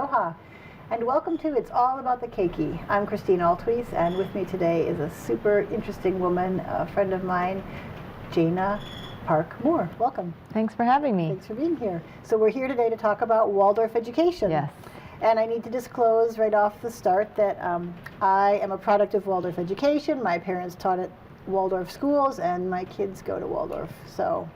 Aloha, and welcome to It's All About the Keiki. I'm Kristine Altwies, and with me today is a super interesting woman, a friend of mine, Jana Park-Moore. Welcome. Thanks for having me. Thanks for being here. So we're here today to talk about Waldorf education. Yes. And I need to disclose right off the start that I am a product of Waldorf education. My parents taught at Waldorf schools, and my kids go to Waldorf. So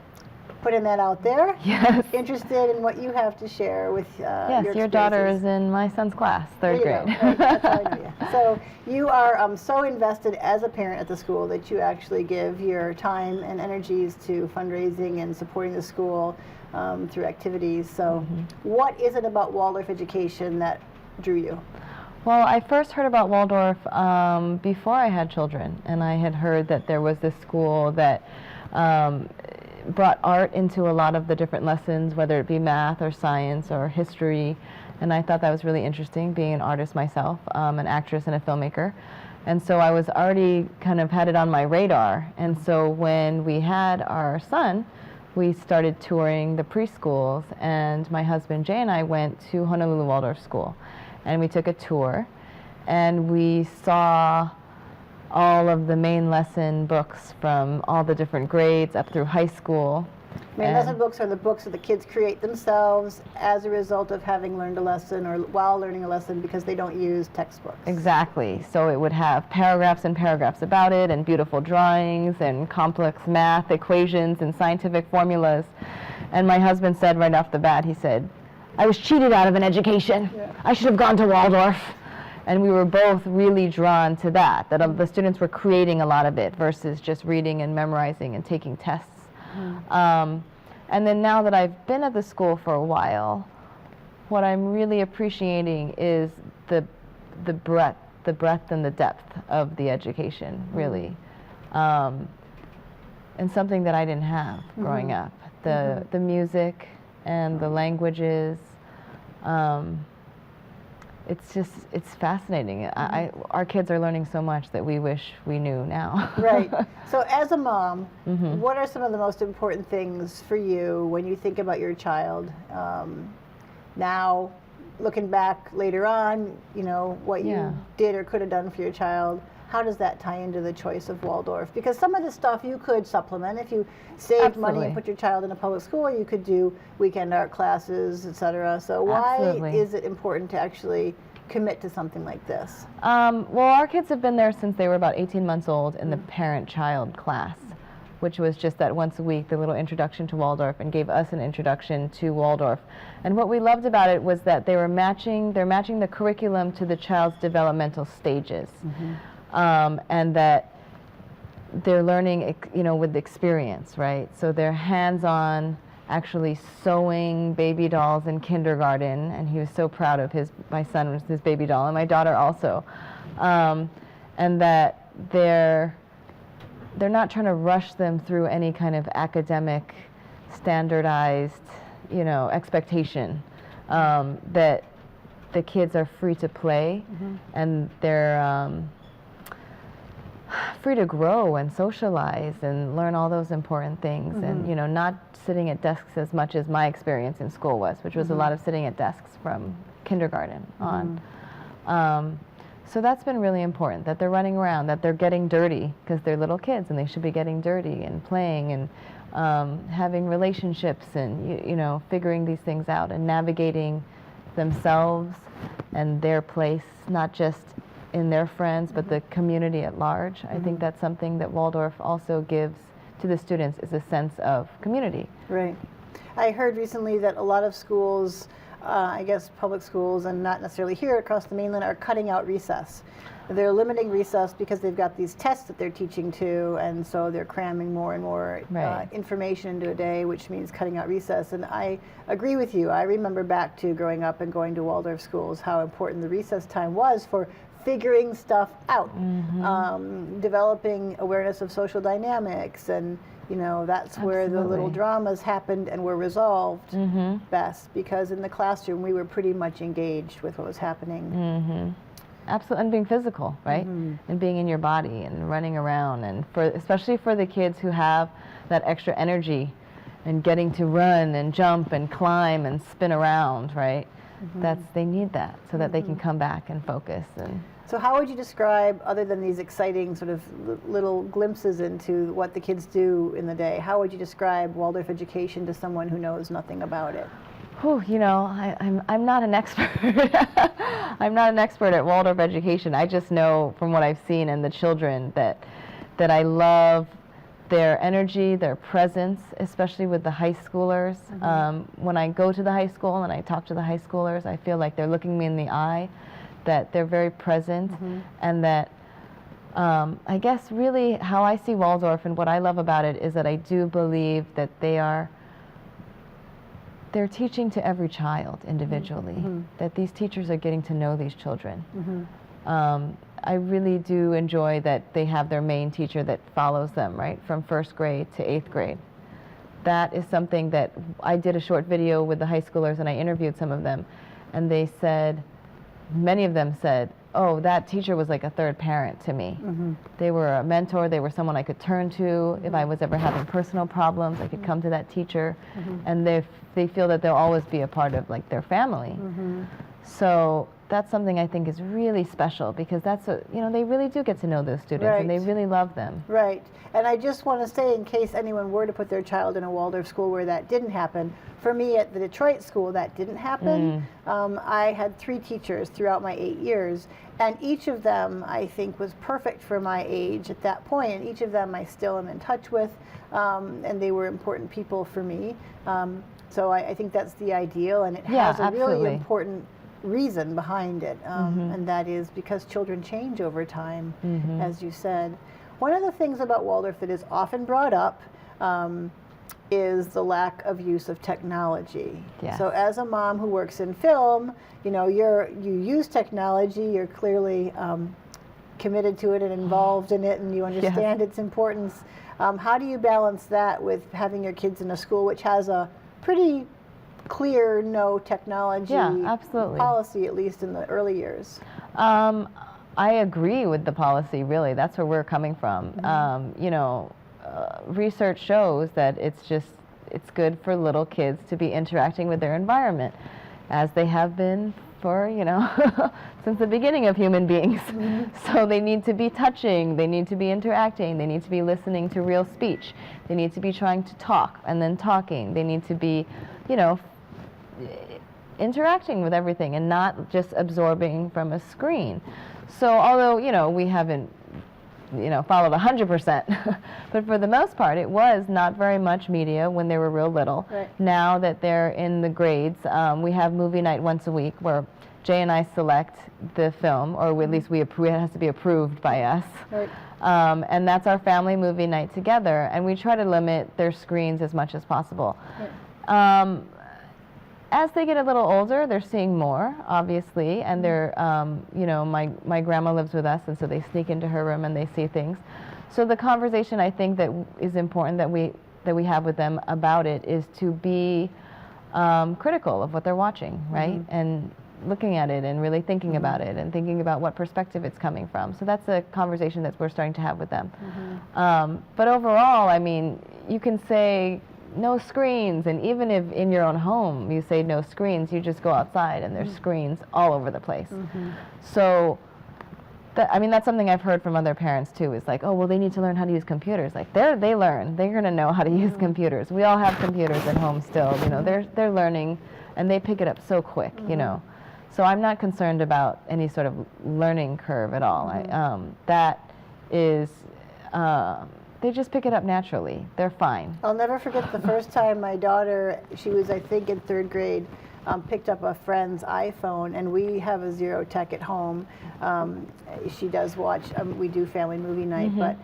putting that out there. Yes. Interested in what you have to share with yes, your daughter is in my son's class, third grade. Right, that's how I know you. So you are so invested as a parent at the school that you actually give your time and energies to fundraising and supporting the school through activities. So what is it about Waldorf education that drew you? Well, I first heard about Waldorf before I had children, and I had heard that there was this school that brought art into a lot of the different lessons, whether it be math or science or history, and I thought that was really interesting, being an artist myself, an actress and a filmmaker. And so I was already kind of had it on my radar, and so when we had our son, we started touring the preschools, and my husband Jay and I went to Honolulu Waldorf School, and we took a tour, and we saw all of the main lesson books from all the different grades up through high school. Main lesson books are the books that the kids create themselves as a result of having learned a lesson or while learning a lesson, because they don't use textbooks. Exactly. So it would have paragraphs and paragraphs about it, and beautiful drawings and complex math equations and scientific formulas. And my husband said right off the bat, he said, "I was cheated out of an education. Yeah. I should have gone to Waldorf." And we were both really drawn to that the students were creating a lot of it versus just reading and memorizing and taking tests. And then now that I've been at the school for a while, what I'm really appreciating is the breadth and the depth of the education, really. And something that I didn't have growing up. The music and the languages. It's fascinating. Our kids are learning so much that we wish we knew now. Right. So as a mom, what are some of the most important things for you when you think about your child? Now, looking back later on, you know, what you did or could have done for your child, how does that tie into the choice of Waldorf? Because some of the stuff you could supplement. If you saved money and put your child in a public school, you could do weekend art classes, etc. So why is it important to actually commit to something like this? Well, our kids have been there since they were about 18 months old in the parent-child class, which was just that once a week, the little introduction to Waldorf, and gave us an introduction to Waldorf. And what we loved about it was that they're matching the curriculum to the child's developmental stages. And that they're learning, you know, with experience, right? So they're hands-on, actually sewing baby dolls in kindergarten, and he was so proud of my son was his baby doll, and my daughter also. And that they're not trying to rush them through any kind of academic, standardized, you know, expectation. That the kids are free to play, and they're free to grow and socialize and learn all those important things, and you know, not sitting at desks as much as my experience in school was, which was a lot of sitting at desks from kindergarten on. So that's been really important, that they're running around, that they're getting dirty, because they're little kids and they should be getting dirty and playing and having relationships and you know, figuring these things out and navigating themselves and their place, not just in their friends, but the community at large. I think that's something that Waldorf also gives to the students, is a sense of community. Right. I heard recently that a lot of schools, I guess public schools, and not necessarily here across the mainland, are cutting out recess. They're limiting recess because they've got these tests that they're teaching to, and so they're cramming more and more information into a day, which means cutting out recess. And I agree with you. I remember back to growing up and going to Waldorf schools, how important the recess time was for figuring stuff out, developing awareness of social dynamics, and you know, that's where the little dramas happened and were resolved best, because in the classroom we were pretty much engaged with what was happening. Absolutely, and being physical, right? And being in your body and running around, and especially for the kids who have that extra energy and getting to run and jump and climb and spin around, right? they need that so that they can come back and focus. And so how would you describe, other than these exciting sort of little glimpses into what the kids do in the day, how would you describe Waldorf education to someone who knows nothing about it? You know, I'm not an expert. I'm not an expert at Waldorf education. I just know from what I've seen in the children that I love their energy, their presence, especially with the high schoolers. When I go to the high school and I talk to the high schoolers, I feel like they're looking me in the eye, that they're very present, and that I guess really how I see Waldorf and what I love about it is that I do believe that they're teaching to every child individually, that these teachers are getting to know these children. I really do enjoy that they have their main teacher that follows them, right, from 1st grade to 8th grade. That is something that I did a short video with the high schoolers and I interviewed some of them, and they said, many of them said, oh, that teacher was like a third parent to me. They were a mentor, they were someone I could turn to. If I was ever having personal problems, I could come to that teacher, and they feel that they'll always be a part of like their family. So that's something I think is really special, because that's they really do get to know those students, and they really love them. Right. And I just want to say, in case anyone were to put their child in a Waldorf school where that didn't happen, for me at the Detroit school that didn't happen. I had 3 teachers throughout my 8 years, and each of them I think was perfect for my age at that point, and each of them I still am in touch with, and they were important people for me. So I think that's the ideal, and it has a really important reason behind it, and that is because children change over time, as you said. One of the things about Waldorf that is often brought up is the lack of use of technology. So as a mom who works in film, you use technology, you're clearly committed to it and involved in it, and you understand its importance. How do you balance that with having your kids in a school which has a pretty clear no technology policy, at least in the early years? I agree with the policy, really. That's where we're coming from. Research shows that it's good for little kids to be interacting with their environment, as they have been for, since the beginning of human beings. So they need to be touching, they need to be interacting, they need to be listening to real speech, they need to be trying to talk and then talking, they need to be, interacting with everything and not just absorbing from a screen. So although, we haven't, followed 100%, but for the most part, it was not very much media when they were real little. Now that they're in the grades, we have movie night once a week where Jay and I select the film, or at least it has to be approved by us. And that's our family movie night together, and we try to limit their screens as much as possible. As they get a little older, they're seeing more, obviously, and they're, my grandma lives with us, and so they sneak into her room and they see things. So the conversation I think that is important that we have with them about it is to be critical of what they're watching, right? And looking at it and really thinking about it and thinking about what perspective it's coming from. So that's a conversation that we're starting to have with them. But overall, I mean, you can say no screens, and even if in your own home you say no screens, you just go outside and there's screens all over the place. So that's something I've heard from other parents too, is like, oh, well, they need to learn how to use computers. Like they're going to know how to use computers. We all have computers at home still, they're learning, and they pick it up so quick, So I'm not concerned about any sort of learning curve at all. That is they just pick it up naturally. They're fine. I'll never forget the first time my daughter, she was I think in 3rd grade, picked up a friend's iPhone, and we have a zero tech at home. She does watch, we do family movie night, but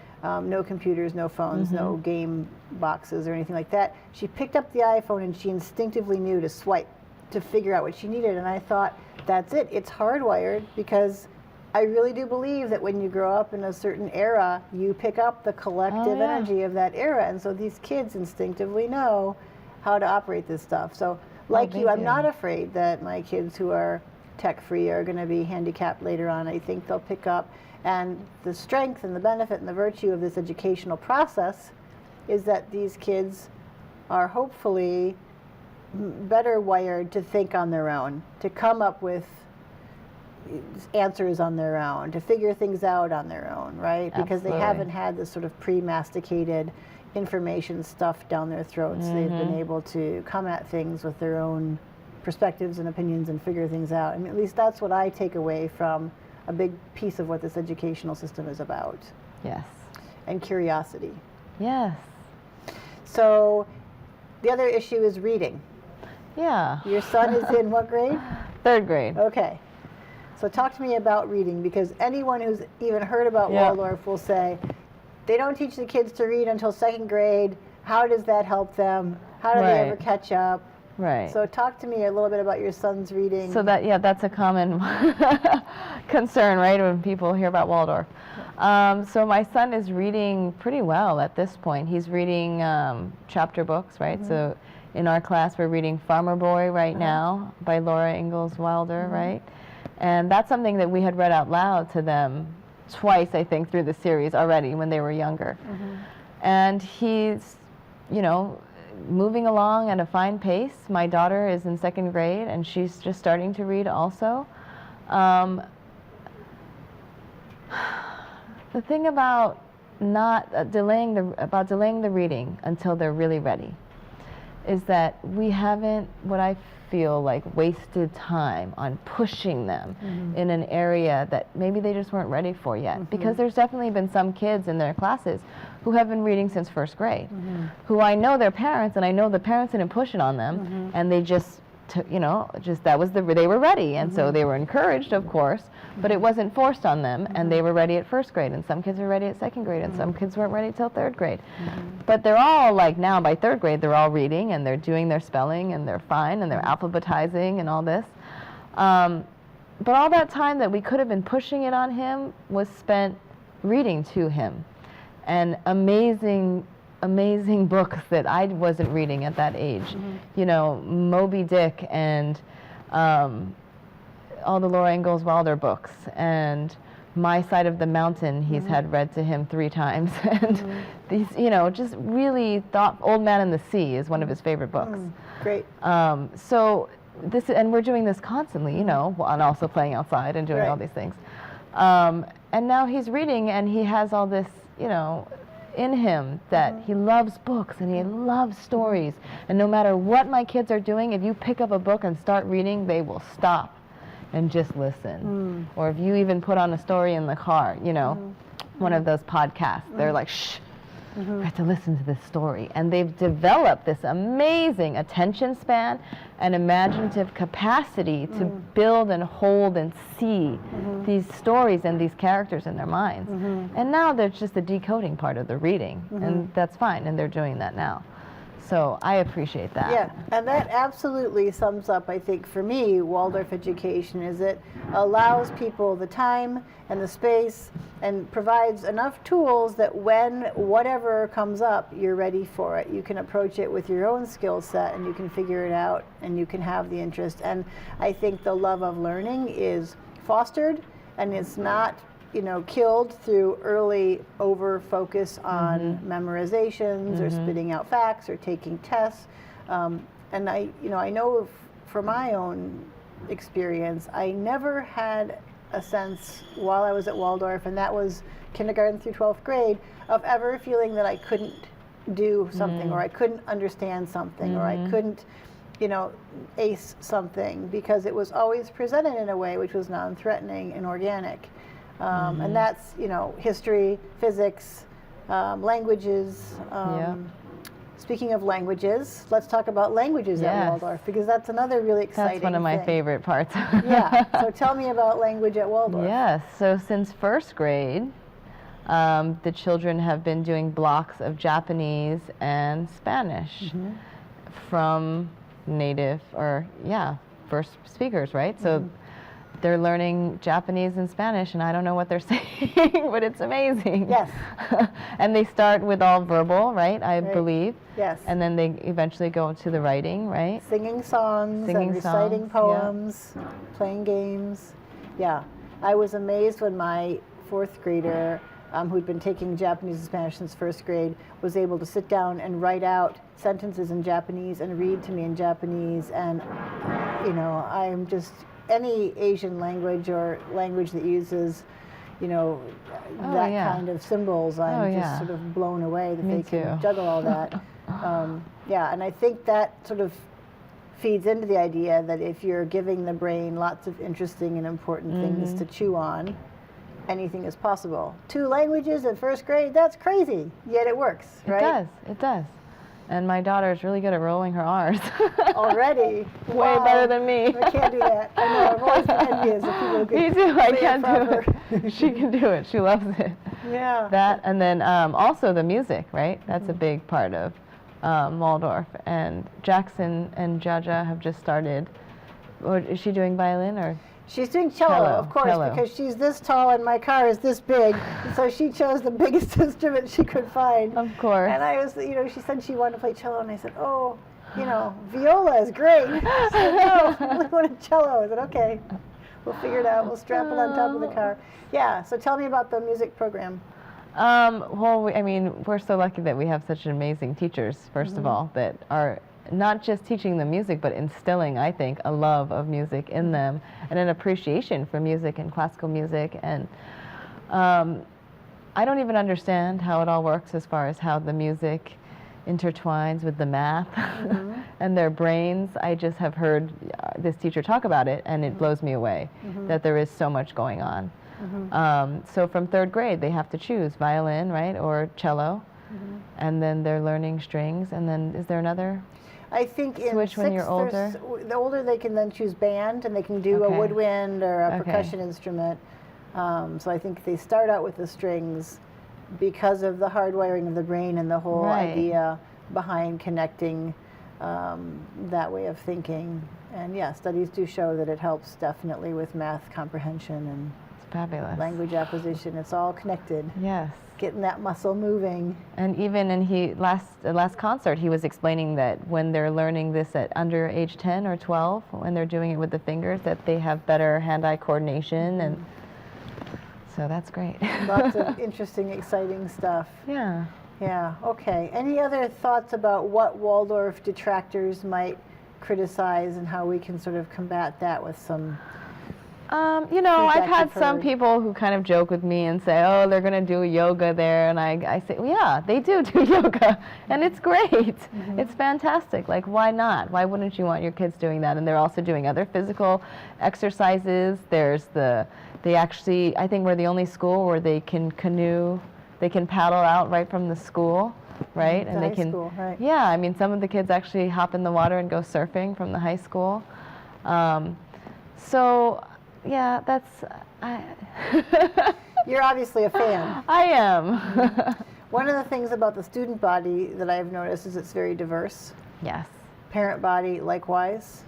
no computers, no phones, no game boxes or anything like that. She picked up the iPhone and she instinctively knew to swipe to figure out what she needed, and I thought, that's it, it's hardwired, because I really do believe that when you grow up in a certain era, you pick up the collective energy of that era, and so these kids instinctively know how to operate this stuff. So like you, I'm not afraid that my kids who are tech-free are going to be handicapped later on. I think they'll pick up, and the strength and the benefit and the virtue of this educational process is that these kids are hopefully better wired to think on their own, to come up with answers on their own, to figure things out on their own, right? Because they haven't had this sort of pre-masticated information stuffed down their throats. They've been able to come at things with their own perspectives and opinions and figure things out. I mean, at least that's what I take away from a big piece of what this educational system is about. Yes. And curiosity. Yes. So the other issue is reading. Yeah. Your son is in what grade? 3rd grade. Okay. So talk to me about reading, because anyone who's even heard about Waldorf will say, they don't teach the kids to read until 2nd grade. How does that help them? How do they ever catch up? Right. So talk to me a little bit about your son's reading. So that's a common concern, right, when people hear about Waldorf. So my son is reading pretty well at this point. He's reading chapter books, right? So in our class, we're reading Farmer Boy right now by Laura Ingalls Wilder, right? And that's something that we had read out loud to them twice, I think, through the series already when they were younger. And he's, you know, moving along at a fine pace. My daughter is in 2nd grade, and she's just starting to read also. The thing about not delaying the reading until they're really ready is that we haven't, what I feel like, wasted time on pushing them in an area that maybe they just weren't ready for yet. Because there's definitely been some kids in their classes who have been reading since 1st grade, who I know their parents, and I know the parents didn't push it on them, and they just, you know, just they were ready, and so they were encouraged, of course, but it wasn't forced on them, and they were ready at 1st grade, and some kids were ready at 2nd grade, and some kids weren't ready till 3rd grade. But they're all, like, now by 3rd grade, they're all reading, and they're doing their spelling, and they're fine, and they're alphabetizing and all this. But all that time that we could have been pushing it on him was spent reading to him, and amazing books that I wasn't reading at that age. You know, Moby Dick and all the Laura Ingalls Wilder books, and My Side of the Mountain he's had read to him 3 times. And these, you know, just really Old Man and the Sea is one of his favorite books. Great. So and we're doing this constantly, you know, and also playing outside and doing all these things. And now he's reading, and he has all this, you know, in him that he loves books and he loves stories. And no matter what my kids are doing, if you pick up a book and start reading, they will stop and just listen. Or if you even put on a story in the car, you know, one of those podcasts, they're like, shh, we have to listen to this story. And they've developed this amazing attention span and imaginative capacity to build and hold and see these stories and these characters in their minds. And now there's just the decoding part of the reading, and that's fine, and they're doing that now. So I appreciate that. Yeah, and that absolutely sums up, I think, for me, Waldorf education is it allows people the time and the space and provides enough tools that when whatever comes up, you're ready for it. You can approach it with your own skill set, and you can figure it out, and you can have the interest. And I think the love of learning is fostered, and it's not, you know, killed through early over focus on memorizations or spitting out facts or taking tests. And I know from my own experience, I never had a sense while I was at Waldorf, and that was kindergarten through 12th grade, of ever feeling that I couldn't do something or I couldn't understand something or I couldn't, you know, ace something, because it was always presented in a way which was non-threatening and organic. And that's, you know, history, physics, languages. Speaking of languages, let's talk about languages at Waldorf, because that's another really exciting That's one of my favorite parts. Yeah, so tell me about language at Waldorf. Yes, so since 1st grade, the children have been doing blocks of Japanese and Spanish from native, or first speakers, right? So they're learning Japanese and Spanish, and I don't know what they're saying, but it's amazing. Yes. And they start with all verbal, right, I believe. Yes. And then they eventually go to the writing, right? Singing songs and reciting poems, playing games. Yeah. I was amazed when my 4th grader who'd been taking Japanese and Spanish since first grade, was able to sit down and write out sentences in Japanese and read to me in Japanese. And, you know, I'm just, any Asian language or language that uses, you know, that kind of symbols, I'm just sort of blown away that they can juggle all that. Yeah, and I think that sort of feeds into the idea that if you're giving the brain lots of interesting and important things to chew on, anything is possible. 2 languages in first grade, that's crazy, yet it works, right? It does. And my daughter's really good at rolling her R's. Already? Way better than me. I can't do that. I know, I've always been envious of people who can Me too, I say can't it do it. She can do it, she loves it. Yeah. That, and then also the music, right? That's a big part of Waldorf. And Jackson and Jaja have just started, or is she doing violin or? She's doing cello, of course, because she's this tall and my car is this big, so she chose the biggest instrument she could find. Of course. And I was, you know, she said she wanted to play cello, and I said, oh, you know, viola is great. She said, no, I really wanted cello. I said, okay, we'll figure it out. We'll strap it on top of the car. Yeah, so tell me about the music program. Well, I mean, we're so lucky that we have such amazing teachers, first of all, that are not just teaching them music, but instilling, I think, a love of music in them and an appreciation for music and classical music. And I don't even understand how it all works as far as how the music intertwines with the math and their brains. I just have heard this teacher talk about it, and it blows me away that there is so much going on. So from third grade, they have to choose violin, right, or cello, and then they're learning strings, and then is there another? I think in switch when you're older? The older they can then choose band, and they can do a woodwind or a percussion instrument. So I think they start out with the strings because of the hardwiring of the brain and the whole idea behind connecting that way of thinking. And yeah, studies do show that it helps definitely with math comprehension and fabulous language acquisition. It's all connected. Yes. Getting that muscle moving. And even in last concert, he was explaining that when they're learning this at under age 10 or 12, when they're doing it with the fingers, that they have better hand-eye coordination, and so that's great. Lots of interesting, exciting stuff. Yeah. Yeah, okay. Any other thoughts about what Waldorf detractors might criticize and how we can sort of combat that with some you know, I've had some people who kind of joke with me and say, oh, they're going to do yoga there. And I say, well, yeah, they do yoga. And it's great. It's fantastic. Like, why not? Why wouldn't you want your kids doing that? And they're also doing other physical exercises. There's they actually, I think we're the only school where they can canoe, they can paddle out right from the school, right? And they can, school, right. Yeah, I mean, some of the kids actually hop in the water and go surfing from the high school. So, yeah, that's... You're obviously a fan. I am. One of the things about the student body that I've noticed is it's very diverse. Yes. Parent body, likewise.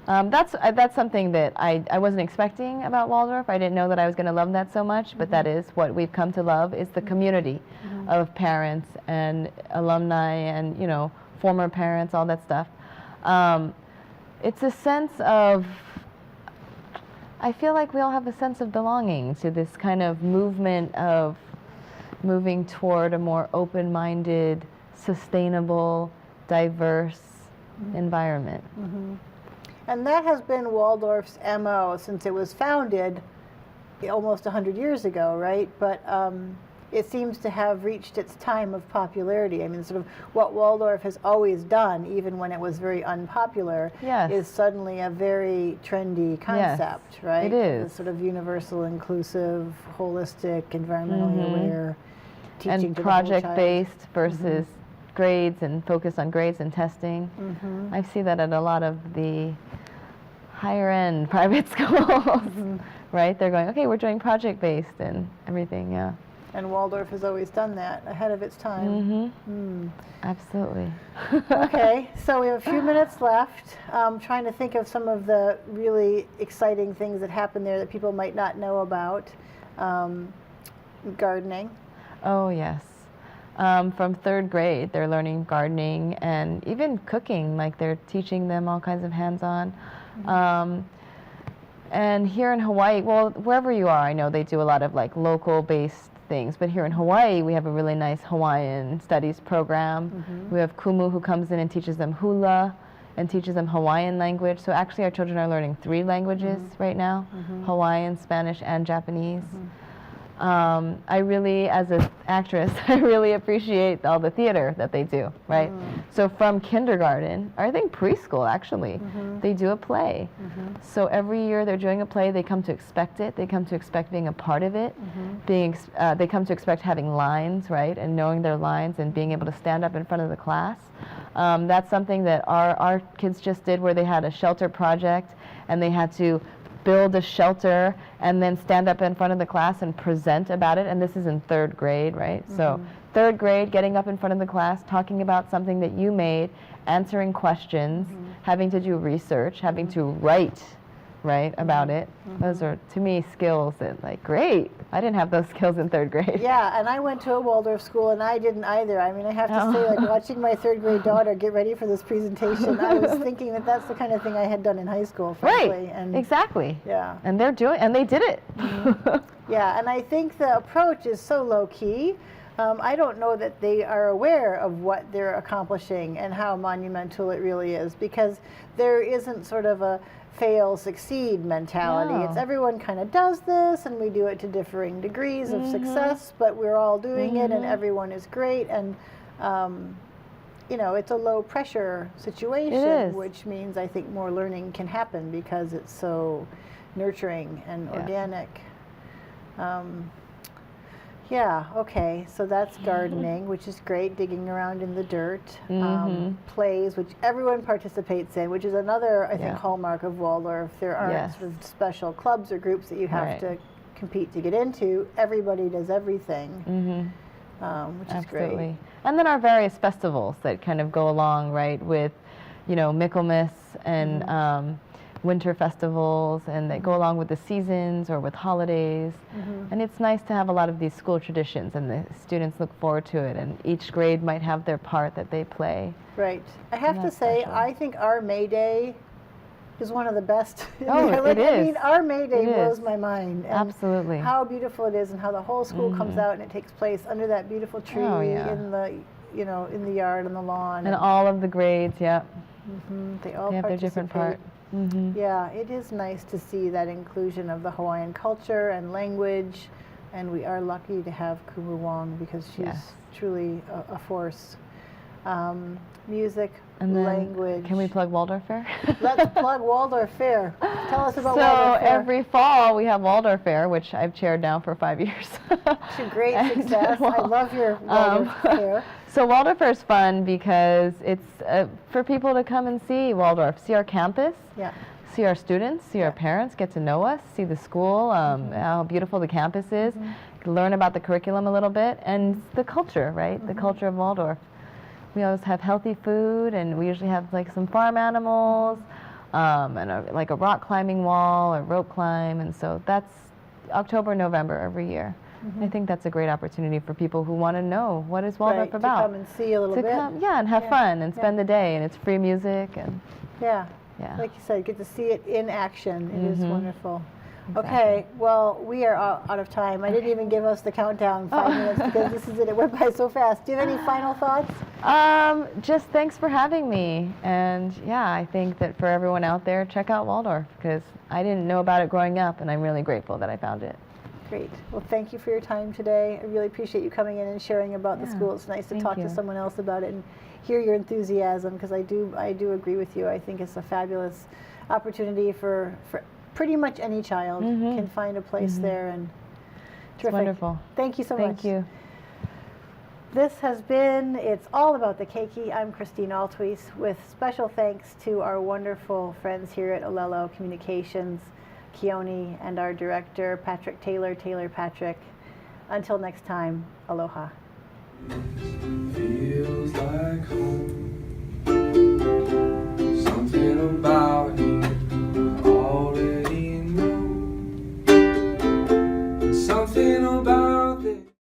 That's something that I wasn't expecting about Waldorf. I didn't know that I was going to love that so much, but that is what we've come to love, is the community of parents and alumni and, you know, former parents, all that stuff. It's a sense of... I feel like we all have a sense of belonging to this kind of movement of moving toward a more open-minded, sustainable, diverse environment. And that has been Waldorf's MO since it was founded almost 100 years ago, right? But it seems to have reached its time of popularity. I mean, sort of what Waldorf has always done, even when it was very unpopular, is suddenly a very trendy concept, right? It is. The sort of universal, inclusive, holistic, environmentally aware teaching and to the whole child. project-based versus grades and focus on grades and testing. I see that at a lot of the higher-end private schools, right? They're going, okay, we're doing project-based and everything, yeah. And Waldorf has always done that, ahead of its time. Absolutely. Okay, so we have a few minutes left. Trying to think of some of the really exciting things that happen there that people might not know about. Gardening. Oh, yes. From third grade, they're learning gardening and even cooking. Like, they're teaching them all kinds of hands-on. And here in Hawaii, well, wherever you are, I know they do a lot of like local-based things. But here in Hawaii, we have a really nice Hawaiian studies program. We have Kumu, who comes in and teaches them hula and teaches them Hawaiian language. So actually our children are learning 3 languages right now, Hawaiian, Spanish, and Japanese. I really, as an actress, I really appreciate all the theater that they do, right? So from kindergarten, or I think preschool actually, they do a play. So every year they're doing a play, they come to expect it, they come to expect being a part of it, they come to expect having lines, right, and knowing their lines and being able to stand up in front of the class. That's something that our kids just did, where they had a shelter project and they had to build a shelter and then stand up in front of the class and present about it. And this is in 3rd grade, right? So 3rd grade, getting up in front of the class, talking about something that you made, answering questions, having to do research, having to write, right, about it. Those are, to me, skills that, like, great. I didn't have those skills in 3rd grade. Yeah, and I went to a Waldorf school, and I didn't either. I mean, I have to say, like, watching my 3rd grade daughter get ready for this presentation, I was thinking that that's the kind of thing I had done in high school, frankly. Right, and exactly. Yeah. And they're doing, and they did it. Yeah, and I think the approach is so low-key. I don't know that they are aware of what they're accomplishing and how monumental it really is, because there isn't sort of a fail, succeed mentality. No. It's everyone kind of does this, and we do it to differing degrees of success, but we're all doing it, and everyone is great, and you know, it's a low pressure situation, which means I think more learning can happen because it's so nurturing and organic. Yeah, okay, so that's gardening, which is great, digging around in the dirt. Plays, which everyone participates in, which is another, I think, hallmark of Waldorf. There aren't sort of special clubs or groups that you have to compete to get into. Everybody does everything, which is great. And then our various festivals that kind of go along, right, with, you know, Michaelmas and winter festivals, and that go along with the seasons or with holidays. And it's nice to have a lot of these school traditions, and the students look forward to it, and each grade might have their part that they play. Right. I have to say, special. I think our May Day is one of the best. It is. I mean, our May Day blows my mind. And absolutely. how beautiful it is, and how the whole school comes out, and it takes place under that beautiful tree in the, you know, in the yard, on the lawn. And all of the grades, they all have their different part. Yeah, it is nice to see that inclusion of the Hawaiian culture and language, and we are lucky to have Kumu Wong, because she's truly a force. Music, and then, language. Can we plug Waldorf Fair? Let's plug Waldorf Fair. Tell us about Waldorf Fair. So every fall we have Waldorf Fair, which I've chaired now for 5 years. It's a great success. I love your Waldorf Fair. So Waldorf Fair is fun because it's for people to come and see Waldorf, see our campus, see our students, see our parents, get to know us, see the school, how beautiful the campus is, learn about the curriculum a little bit, and the culture, right? The culture of Waldorf. We always have healthy food, and we usually have like some farm animals, and like a rock climbing wall or rope climb, and so that's October, November every year. I think that's a great opportunity for people who want to know what is Waldorf about. To come and see a little bit. And have fun and spend the day, and it's free music and like you said, get to see it in action. It is wonderful. Exactly. Okay, well, we are out of time. I didn't even give us the countdown, 5 minutes, because this is it. It went by so fast. Do you have any final thoughts? Just thanks for having me. And yeah, I think that for everyone out there, check out Waldorf, because I didn't know about it growing up, and I'm really grateful that I found it. Great. Well, thank you for your time today. I really appreciate you coming in and sharing about the school. It's nice to talk to someone else about it and hear your enthusiasm, because I do agree with you. I think it's a fabulous opportunity for pretty much any child can find a place there, and terrific. It's wonderful. Thank you so much. Thank you. This has been It's All About the Keiki. I'm Kristine Altwies, with special thanks to our wonderful friends here at Olelo Communications, Keone, and our director, Patrick Taylor Patrick. Until next time, aloha. Feels like home.